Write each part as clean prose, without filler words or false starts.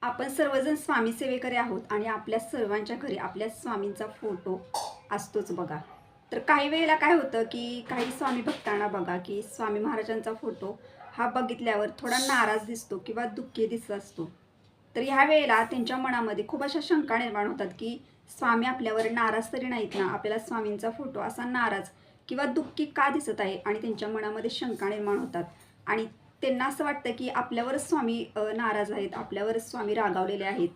आपण सर्वजण स्वामी सेवेकरी आहोत आणि आपल्या सर्वांच्या घरी आपल्या स्वामींचा फोटो असतोच बघा. तर काही वेळेला काय होतं की काही स्वामी भक्तांना बघा की स्वामी महाराजांचा फोटो हा बघितल्यावर थोडा नाराज दिसतो किंवा दुःखी दिसत असतो. तर ह्या वेळेला त्यांच्या मनामध्ये खूप अशा शंका निर्माण होतात की स्वामी आपल्यावर नाराज तरी नाहीत ना, आपल्याला स्वामींचा फोटो असा नाराज किंवा दुःखी का दिसत आहे, आणि त्यांच्या मनामध्ये शंका निर्माण होतात. आणि त्यांना असं वाटतं की आपल्यावरच स्वामी नाराज आहेत, आपल्यावरच स्वामी रागावलेले आहेत.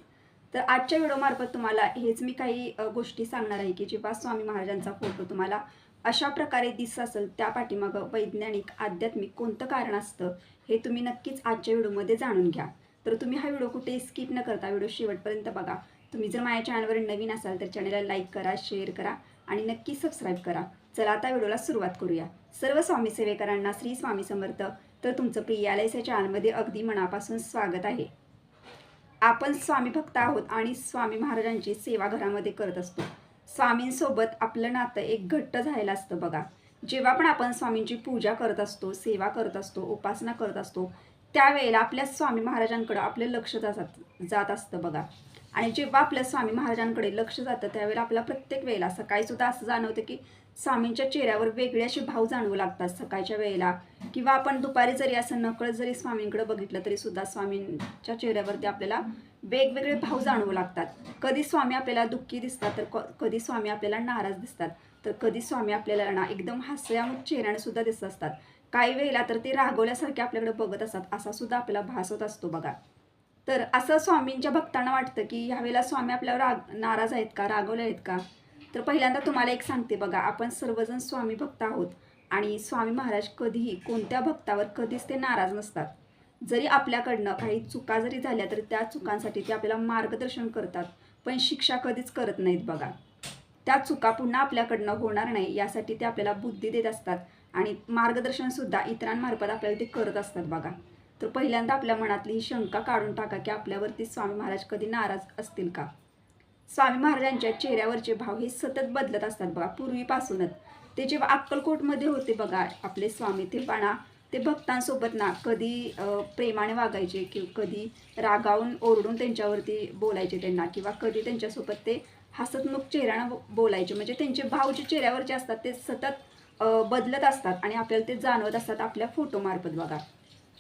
तर आजच्या व्हिडिओमार्फत तुम्हाला हेच मी काही गोष्टी सांगणार आहे की जेव्हा स्वामी महाराजांचा फोटो तुम्हाला अशा प्रकारे दिसत असेल, त्या पाठीमागं वैज्ञानिक आध्यात्मिक कोणतं कारण असतं हे तुम्ही नक्कीच आजच्या व्हिडिओमध्ये जाणून घ्या. तर तुम्ही हा व्हिडिओ कुठे स्किप न करता व्हिडिओ शेवटपर्यंत बघा. तुम्ही जर माझ्या चॅनलवर नवीन असाल तर चॅनलला लाईक करा, शेअर करा आणि नक्की सबस्क्राईब करा. चला आता व्हिडिओला सुरुवात करूया. सर्व स्वामी सेवेकरांना श्री स्वामी समर्थ. तर तुमचं प्रियालयस या चॅनलमध्ये अगदी मनापासून स्वागत आहे. आपण स्वामी भक्त आहोत आणि स्वामी महाराजांची सेवा घरामध्ये करत असतो. स्वामींसोबत आपलं नातं एक घट्ट झालेलं असतं बघा. जेव्हा पण आपण स्वामींची पूजा करत असतो, सेवा करत असतो, उपासना करत असतो, त्यावेळेला आपल्या स्वामी महाराजांकडं आपलं लक्ष जात असतं बघा. आणि जेव्हा आपल्या स्वामी महाराजांकडे लक्ष जातं त्यावेळेला आपल्याला प्रत्येक वेळेला सकाळीसुद्धा असं जाणवतं की स्वामींच्या चेहऱ्यावर वेगळे असे भाव जाणवू लागतात सकाळच्या वेळेला. किंवा आपण दुपारी जरी असं नकळत जरी स्वामींकडे बघितलं तरी सुद्धा स्वामींच्या चेहऱ्यावरती आपल्याला वेगवेगळे भाव जाणवू लागतात. कधी स्वामी आपल्याला दुःखी दिसतात, तर कधी स्वामी आपल्याला नाराज दिसतात, तर कधी स्वामी आपल्याला ना एकदम हास्यामुख चेहऱ्याने सुद्धा दिसत असतात. काही वेळेला तर ते रागवल्यासारखे आपल्याकडे बघत असतात, असा सुद्धा आपल्याला भास होत असतो बघा. तर असं स्वामींच्या भक्तांना वाटतं की ह्यावेळेला स्वामी आपल्यावर नाराज आहेत का, रागवले आहेत का. तर पहिल्यांदा तुम्हाला एक सांगते बघा, आपण सर्वजण स्वामी भक्त आहोत आणि स्वामी महाराज कधीही कोणत्या भक्तावर कधीच ते नाराज नसतात. जरी आपल्याकडनं काही चुका जरी झाल्या तर त्या चुकांसाठी ते आपल्याला मार्गदर्शन करतात, पण शिक्षा कधीच करत नाहीत बघा. त्या चुका पुन्हा आपल्याकडनं होणार नाही यासाठी ते आपल्याला बुद्धी देत असतात आणि मार्गदर्शनसुद्धा इतरांमार्फत आपल्याला ते करत असतात बघा. तर पहिल्यांदा आपल्या मनातली ही शंका काढून टाका की आपल्यावरती स्वामी महाराज कधी नाराज असतील का. स्वामी महाराजांच्या चेहऱ्यावरचे भाव हे सतत बदलत असतात बघा पूर्वीपासूनच. ते जेव्हा अक्कलकोटमध्ये होते बघा आपले स्वामी, तेव्हा ते भक्तांसोबत ना कधी प्रेमाने वागायचे किंवा कधी रागावून ओरडून त्यांच्यावरती बोलायचे त्यांना, किंवा कधी त्यांच्यासोबत ते हसतमुख चेहऱ्यानं बोलायचे. म्हणजे त्यांचे भाव जे चेहऱ्यावरचे असतात ते सतत बदलत असतात आणि आपल्याला ते जाणवत असतात आपल्या फोटोमार्फत बघा.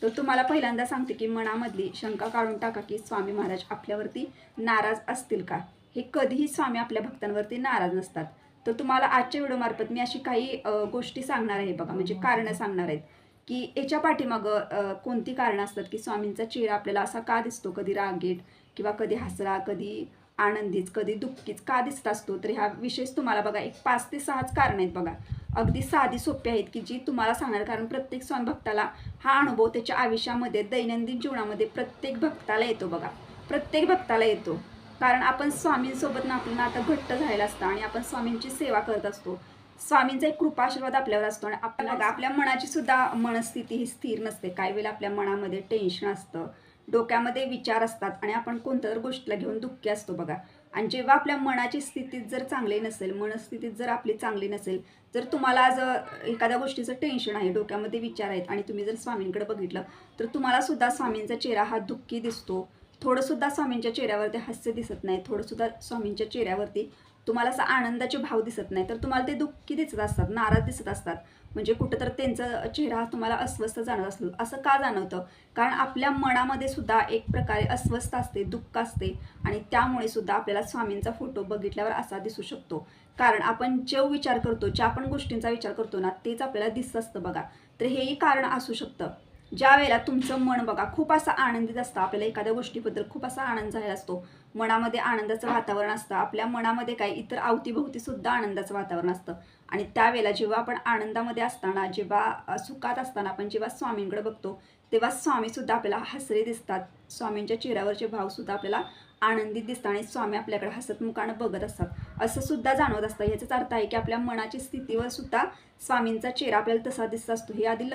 तर तुम्हाला पहिल्यांदा सांगते की मनामधली शंका काढून टाका की स्वामी महाराज आपल्यावरती नाराज असतील का. हे कधीही स्वामी आपल्या भक्तांवरती नाराज नसतात. तर तुम्हाला आजच्या व्हिडिओमार्फत मी अशी काही गोष्टी सांगणार आहे बघा, म्हणजे कारणं सांगणार आहेत की याच्या पाठीमागं कोणती कारणं असतात की स्वामींचा चेहरा आपल्याला असा का दिसतो, कधी रागीट किंवा कधी हसरा, कधी आनंदीच, कधी दुःखीच का दिसत असतो. तर ह्या विशेष तुम्हाला बघा एक 5 ते 6च कारणं आहेत बघा. अगदी साधी सोपी आहेत की जी तुम्हाला सांगणार, कारण प्रत्येक स्वामी भक्ताला हा अनुभव त्याच्या आयुष्यामध्ये दैनंदिन जीवनामध्ये प्रत्येक भक्ताला येतो बघा. प्रत्येक भक्ताला येतो, कारण आपण स्वामींसोबत ना आपलं नातं घट्ट झालेलं असतं आणि आपण स्वामींची सेवा करत असतो. स्वामींचा एक कृपाशीर्वाद आपल्यावर असतो आणि आपल्याला आपल्या मनाची सुद्धा मनस्थिती ही स्थिर नसते. काही वेळेला आपल्या मनामध्ये टेन्शन असतं, डोक्यामध्ये विचार असतात आणि आपण कोणत्या तर गोष्टीला घेऊन दुःखी असतो बघा. आणि जेव्हा आपल्या मनाची स्थिती जर चांगली नसेल, मनस्थितीत जर आपली चांगली नसेल, जर तुम्हाला आज एखाद्या गोष्टीचं टेन्शन आहे, डोक्यामध्ये विचार आहेत आणि तुम्ही जर स्वामींकडे बघितलं तर तुम्हाला सुद्धा स्वामींचा चेहरा हा दुःखी दिसतो. थोडंसुद्धा स्वामींच्या चेहऱ्यावरती हास्य दिसत नाही, थोडंसुद्धा स्वामींच्या चेहऱ्यावरती तुम्हाला असं आनंदाचे भाव दिसत नाही, तर तुम्हाला ते दुःखी दिसत असतात, नाराज दिसत असतात. म्हणजे कुठं तर त्यांचा चेहरा तुम्हाला अस्वस्थ जाणवत असलो. असं का जाणवतं, कारण आपल्या मनामध्ये सुद्धा एक प्रकारे अस्वस्थ असते, दुःख असते आणि त्यामुळे सुद्धा आपल्याला स्वामींचा फोटो बघितल्यावर असा दिसू शकतो. कारण आपण जो विचार करतो, ज्या पण गोष्टींचा विचार करतो ना, तेच आपल्याला दिसत असतं बघा. तर हेही कारण असू शकतं. ज्या वेळेला तुमचं मन बघा खूप असं आनंदित असतं, आपल्याला एखाद्या गोष्टीबद्दल खूप असा आनंद झालेला असतो, मनामध्ये आनंदाचं वातावरण असतं, आपल्या मनामध्ये काय इतर अवतीभोवती सुद्धा आनंदाचं वातावरण असतं. आणि त्यावेळेला जेव्हा आपण आनंदामध्ये असताना, जेव्हा सुखात असताना आपण जेव्हा स्वामींकडे बघतो तेव्हा स्वामीसुद्धा आपल्याला हसरे दिसतात. स्वामींच्या चेहऱ्यावरचे भावसुद्धा आपल्याला आनंदित दिसतात आणि स्वामी आपल्याकडे हसतमुखानं बघत असतात, असं सुद्धा जाणवत असतं. याचाच अर्थ आहे की आपल्या मनाची स्थितीवर सुद्धा स्वामींचा चेहरा आपल्याला तसा दिसत असतो. हे आधी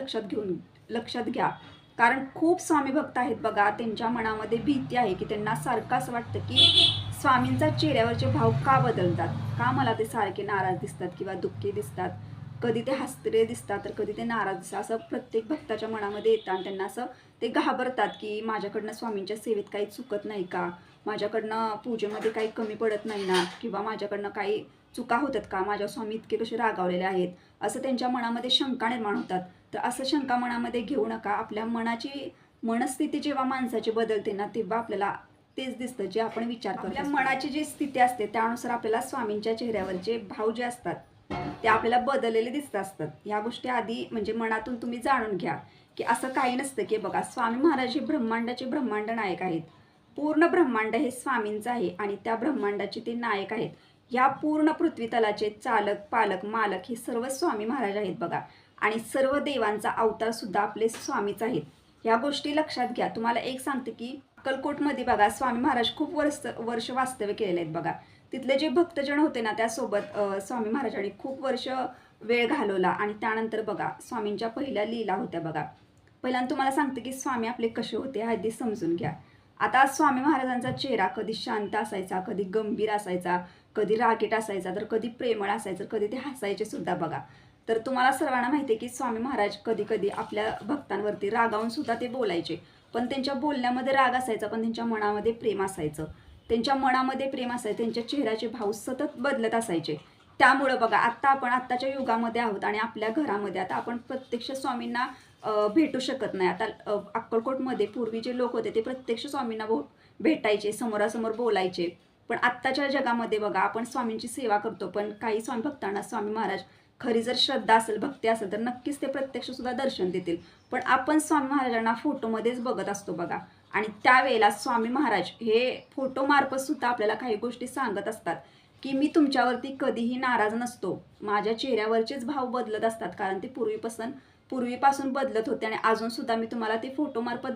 लक्षात घ्या. कारण खूप स्वामी भक्त आहेत बघा, त्यांच्या मनामध्ये भीती आहे की त्यांना सारखं असं वाटतं की स्वामींचा चेहऱ्यावरचे भाव का बदलतात, का मला ते सारखे नाराज दिसतात किंवा दुःखी दिसतात, कधी ते हसरे दिसतात तर कधी ते नाराज दिसतात, असं प्रत्येक भक्ताच्या मनामध्ये येतं आणि त्यांना असं ते घाबरतात की माझ्याकडनं स्वामींच्या सेवेत काही चुकत नाही का, माझ्याकडनं पूजेमध्ये काही कमी पडत नाही ना, किंवा माझ्याकडनं काही चुका होतात का, माझ्या स्वामी इतके कसे रागावलेले आहेत, असं त्यांच्या मनामध्ये शंका निर्माण होतात. तर असं शंका मनामध्ये घेऊ नका. आपल्या मनाची मनस्थिती जेव्हा माणसाची बदलते ना, तेव्हा आपल्याला तेच दिसतं जे आपण विचार करतो. आपल्या मनाची जी स्थिती असते त्यानुसार आपल्याला स्वामींच्या चेहऱ्यावरचे भाव जे असतात ते आपल्याला बदललेले दिसत असतात. ह्या गोष्टी आधी म्हणजे मनातून तुम्ही जाणून घ्या की असं काही नसतं. की बघा, स्वामी महाराज हे ब्रह्मांडाचे ब्रह्मांड नायक आहेत. पूर्ण ब्रह्मांड हे स्वामींचं आहे आणि त्या ब्रह्मांडाचे ते नायक आहेत. ह्या पूर्ण पृथ्वीतलाचे चालक, पालक, मालक हे सर्व स्वामी महाराज आहेत बघा. आणि सर्व देवांचा अवतार सुद्धा आपले स्वामीच आहेत. ह्या गोष्टी लक्षात घ्या. तुम्हाला एक सांगते की अक्कलकोटमध्ये बघा, स्वामी महाराज खूप वर्ष वास्तव्य केलेले आहेत बघा. तिथले जे भक्तजन होते ना, त्यासोबत स्वामी महाराजांनी खूप वर्ष वेळ घालवला. आणि त्यानंतर बघा, स्वामींच्या पहिल्या लीला होत्या बघा. पहिल्यांदा तुम्हाला सांगते की स्वामी आपले कसे होते आधी समजून घ्या. आता स्वामी महाराजांचा चेहरा कधी शांत असायचा, कधी गंभीर असायचा, कधी रागीट असायचा, तर कधी प्रेमळ असायचं, कधी ते हसायचे सुद्धा बघा. तर तुम्हाला सर्वांना माहिती आहे की स्वामी महाराज कधी कधी आपल्या भक्तांवरती रागावून सुद्धा ते बोलायचे. पण त्यांच्या बोलण्यामध्ये राग असायचा, पण त्यांच्या मनामध्ये प्रेम असायचं. त्यांच्या मनामध्ये प्रेम असायचं, त्यांच्या चेहऱ्याचे भाव सतत बदलत असायचे. त्यामुळं बघा, आपण आत्ताच्या युगामध्ये आहोत आणि आपल्या घरामध्ये आता आपण प्रत्यक्ष स्वामींना भेटू शकत नाही. आता अक्कलकोटमध्ये पूर्वी जे लोक होते ते प्रत्यक्ष स्वामींना भेटायचे, समोरासमोर बोलायचे. पण आत्ताच्या जगामध्ये बघा, आपण स्वामींची सेवा करतो, पण काही स्वामी भक्तांना स्वामी महाराज खरी जर श्रद्धा असेल, भक्ती असेल, तर नक्कीच ते प्रत्यक्ष सुद्धा दर्शन देतील. पण आपण स्वामी महाराजांना फोटोमध्येच बघत असतो बघा. आणि त्यावेळेला स्वामी महाराज हे फोटोमार्फत सुद्धा आपल्याला काही गोष्टी सांगत असतात की मी तुमच्यावरती कधीही नाराज नसतो. माझ्या चेहऱ्यावरचेच भाव बदलत असतात, कारण ते पूर्वीपासून बदलत होते. आणि अजून सुद्धा मी तुम्हाला ते फोटोमार्फत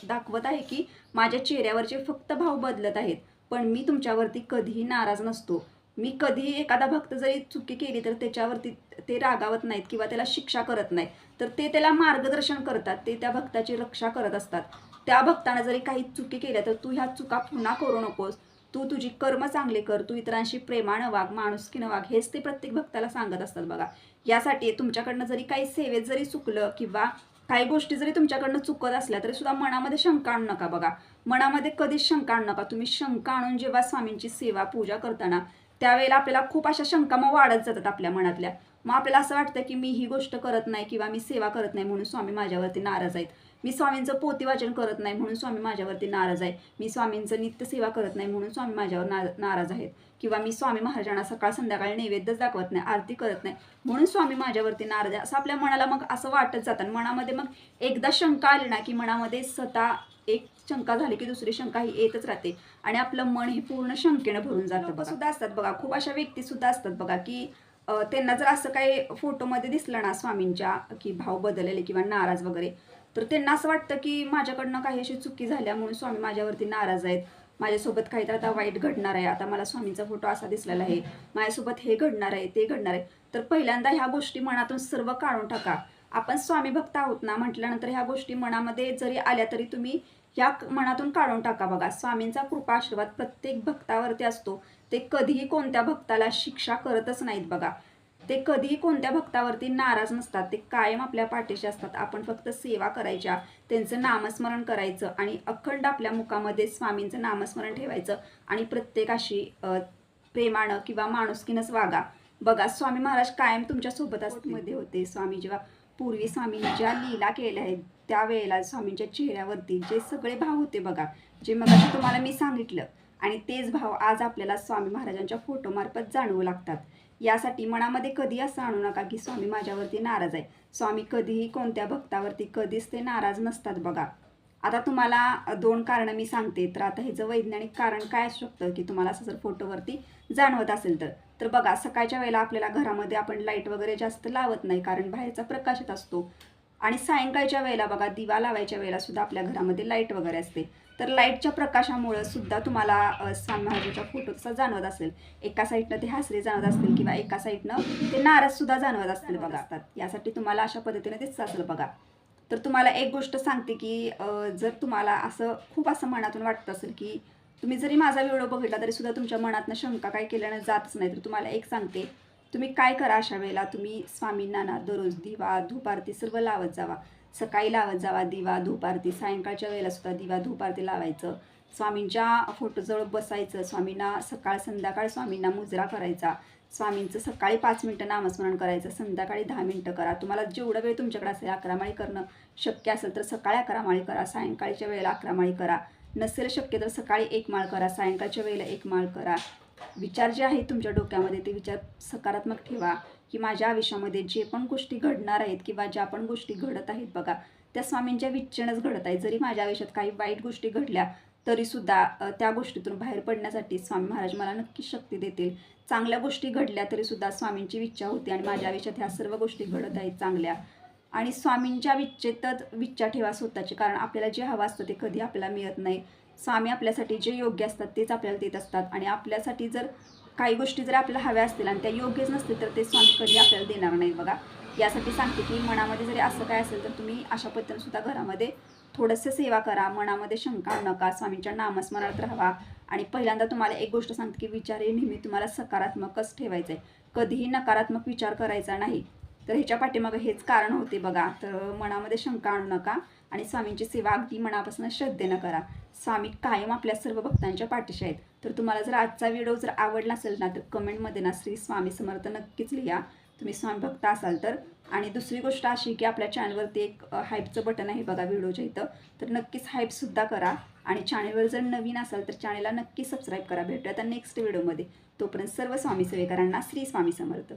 दाखवत आहे की माझ्या चेहऱ्यावरचे फक्त भाव बदलत आहेत, पण मी तुमच्यावरती कधीही नाराज नसतो. मी कधीही एखादा भक्त जरी चुकी केली तर त्याच्यावरती ते रागावत नाहीत किंवा त्याला शिक्षा करत नाहीत, तर ते त्याला मार्गदर्शन करतात. ते त्या भक्ताची रक्षा करत असतात. त्या भक्ताने जरी काही चुकी केल्या तर तू ह्या चुका पुन्हा करू नकोस, तू तुझी कर्म चांगले कर, तू इतरांशी प्रेमानं वाग, माणुसकीनं वाग, हेच ते प्रत्येक भक्ताला सांगत असतात बघा. यासाठी तुमच्याकडनं जरी काही सेवेत जरी चुकलं किंवा काही गोष्टी जरी तुमच्याकडनं चुकत असल्या तरी सुद्धा मनामध्ये शंका आणू नका बघा. मनामध्ये कधीच शंका आणू नका. तुम्ही शंका आणून जेव्हा स्वामींची सेवा पूजा करताना त्यावेळेला आपल्याला खूप अशा शंका मग वाढत जातात आपल्या मनातल्या. मग आपल्याला असं वाटतं की मी ही गोष्ट करत नाही किंवा मी सेवा करत नाही म्हणून स्वामी माझ्यावरती नाराज आहेत. मी स्वामींचं पोथी वाचन करत नाही म्हणून स्वामी माझ्यावरती नाराज आहे. मी स्वामींचं नित्य सेवा करत नाही म्हणून स्वामी माझ्यावर नाराज आहेत. किंवा मी स्वामी महाराजांना सकाळ संध्याकाळी नैवेद्यच दाखवत नाही, आरती करत नाही म्हणून स्वामी माझ्यावरती नाराज आहे, असं आपल्या मनाला मग असं वाटत जातं. मनामध्ये मग एकदा शंका आली ना की मनामध्ये स्वतः एक शंका झाली की दुसरी शंका ही येतच राहते आणि आपलं मन हे पूर्ण शंकेनं भरून जातं बघा. सुद्धा असतात बघा, खूप अशा व्यक्ती सुद्धा असतात बघा की त्यांना जर असं काही फोटोमध्ये दिसलं ना स्वामींच्या की भाव बदललेले किंवा नाराज वगैरे, तर त्यांना असं वाटतं की माझ्याकडनं काही अशी चुकी झाल्या म्हणून स्वामी माझ्यावरती नाराज आहेत, माझ्यासोबत काहीतरी आता वाईट घडणार आहे, आता मला स्वामींचा फोटो असा दिसलेला आहे, माझ्यासोबत हे घडणार आहे, ते घडणार आहे. तर पहिल्यांदा ह्या गोष्टी मनातून सर्व काढून टाका. आपण स्वामी भक्त आहोत ना म्हटल्यानंतर ह्या गोष्टी मनामध्ये जरी आल्या तरी तुम्ही ह्या मनातून काढून टाका बघा. स्वामींचा कृपा आशीर्वाद प्रत्येक भक्तावरती असतो. ते कधीही कोणत्या भक्ताला शिक्षा करतच नाहीत बघा. ते कधीही कोणत्या भक्तावरती नाराज नसतात. ते कायम आपल्या पाठीशी असतात. आपण फक्त सेवा करायच्या, त्यांचं नामस्मरण करायचं आणि अखंड आपल्या मुखामध्ये स्वामींचं नामस्मरण ठेवायचं आणि प्रत्येकाशी प्रेमानं किंवा माणुसकीनंच वागा. बघा, स्वामी महाराज कायम तुमच्या सोबत मध्ये होते. स्वामी जेव्हा पूर्वी स्वामींनी ज्या लीला केल्या आहेत त्यावेळेला स्वामींच्या चेहऱ्यावरती जे सगळे भाव होते बघा, जे मग तुम्हाला मी सांगितलं, आणि तेच भाव आज आपल्याला स्वामी महाराजांच्या फोटोमार्फत जाणवू लागतात. यासाठी मनामध्ये कधी असं आणू नका की स्वामी माझ्यावरती नाराज आहे. स्वामी कधीही कोणत्या भक्तावरती कधीच ते नाराज नसतात बघा. आता तुम्हाला दोन कारणं मी सांगते. तर आता ह्याचं वैज्ञानिक कारण काय असू शकतं की तुम्हाला असं जर फोटोवरती जाणवत असेल तर बघा, सकाळच्या वेळेला आपल्याला घरामध्ये आपण लाईट वगैरे जास्त लावत नाही कारण बाहेरचा प्रकाश येत असतो. आणि सायंकाळच्या वेळेला बघा, दिवा लावायच्या वेळेला सुद्धा आपल्या घरामध्ये लाईट वगैरे असते. तर लाईटच्या प्रकाशामुळं सुद्धा तुम्हाला स्वामी महाराजांचा फोटो तसा जाणवत असेल. एका साईडनं ते हसरे जाणवत असतील किंवा एका साईडनं ते नाराज सुद्धा जाणवत असतील बघा. यासाठी तुम्हाला अशा पद्धतीने दिसत असेल बघा. तर तुम्हाला एक गोष्ट सांगते की जर तुम्हाला असं खूप असं मनातून वाटत असेल की तुम्ही जरी माझा व्हिडिओ बघितला तरी सुद्धा तुमच्या मनातनं शंका काय केल्यानं जातच नाही, तर तुम्हाला एक सांगते, तुम्ही काय करा अशा वेळेला, तुम्ही स्वामींना ना दररोज दिवा, धूप, आरती सर्व लावत जावा. सकाळी लावत जावा दिवा धूप आरती, सायंकाळच्या वेळेला सुद्धा दिवा धूप आरती लावायचं. स्वामींच्या फोटोजवळ बसायचं, स्वामींना सकाळ संध्याकाळ स्वामींना मुजरा करायचा. स्वामींचं सकाळी 5 मिनटं नामस्मरण करायचं, संध्याकाळी 10 मिनटं करा. तुम्हाला जेवढा वेळ तुमच्याकडे असेल 11 माळी करणं शक्य असेल तर सकाळी 11 माळी करा, सायंकाळच्या वेळेला 11 माळी करा. नसेल शक्य तर सकाळी 1 माळ करा, सायंकाळच्या वेळेला 1 माळ करा. विचार जे आहेत तुमच्या डोक्यामध्ये ते विचार सकारात्मक ठेवा, की माझ्या आयुष्यामध्ये जे पण गोष्टी घडणार आहेत किंवा ज्या पण गोष्टी घडत आहेत बघा, त्या स्वामींच्या विच्छेनच घडत आहेत. जरी माझ्या आयुष्यात काही वाईट गोष्टी घडल्या तरीसुद्धा त्या गोष्टीतून बाहेर पडण्यासाठी स्वामी महाराज मला नक्की शक्ती देतील. चांगल्या गोष्टी घडल्या तरीसुद्धा स्वामींची इच्छा होती आणि माझ्या आयुष्यात ह्या सर्व गोष्टी घडत आहेत चांगल्या. आणि स्वामींच्या विच्छेतच इच्छा ठेवा स्वतःची, कारण आपल्याला जे हवं असतं ते कधी आपल्याला मिळत नाही. स्वामी आपल्यासाठी जे योग्य असतात तेच आपल्याला देत असतात आणि आपल्यासाठी जर काही गोष्टी जर आपल्याला हव्या असतील आणि त्या योग्यच नसतील तर ते स्वामी कधी आपल्याला देणार नाहीत बघा. यासाठी सांगते की मनामध्ये जरी असं काय असेल तर तुम्ही अशा पद्धतीने सुद्धा घरामध्ये थोडंसं सेवा करा, मनामध्ये शंका आणू नका, स्वामींच्या नामस्मरणात राहावा. आणि पहिल्यांदा तुम्हाला एक गोष्ट सांगते की विचार हे नेहमी तुम्हाला सकारात्मकच ठेवायचं आहे, कधीही नकारात्मक विचार करायचा नाही. तर ह्याच्या पाठीमागं हेच कारण होते बघा. तर मनामध्ये शंका आणू नका आणि स्वामींची सेवा अगदी मनापासून श्रद्धेनं करा. स्वामी कायम आपल्या सर्व भक्तांच्या पाठीशी आहेत. तर तुम्हाला जर आजचा व्हिडिओ जर आवडला असेल ना तर कमेंटमध्ये ना श्री स्वामी समर्थ नक्कीच लिहा, तुम्ही स्वामी भक्त असाल तर. आणि दुसरी गोष्ट अशी की आपल्या चॅनलवरती एक हाईपचं बटन आहे बघा व्हिडिओच्या इथं, तर नक्कीच हाईपसुद्धा करा. आणि चॅनलवर जर नवीन असाल तर चॅनलला नक्की सबस्क्राईब करा. भेटूया आता नेक्स्ट व्हिडिओमध्ये. तोपर्यंत सर्व स्वामी सेवेकरांना श्री स्वामी समर्थ.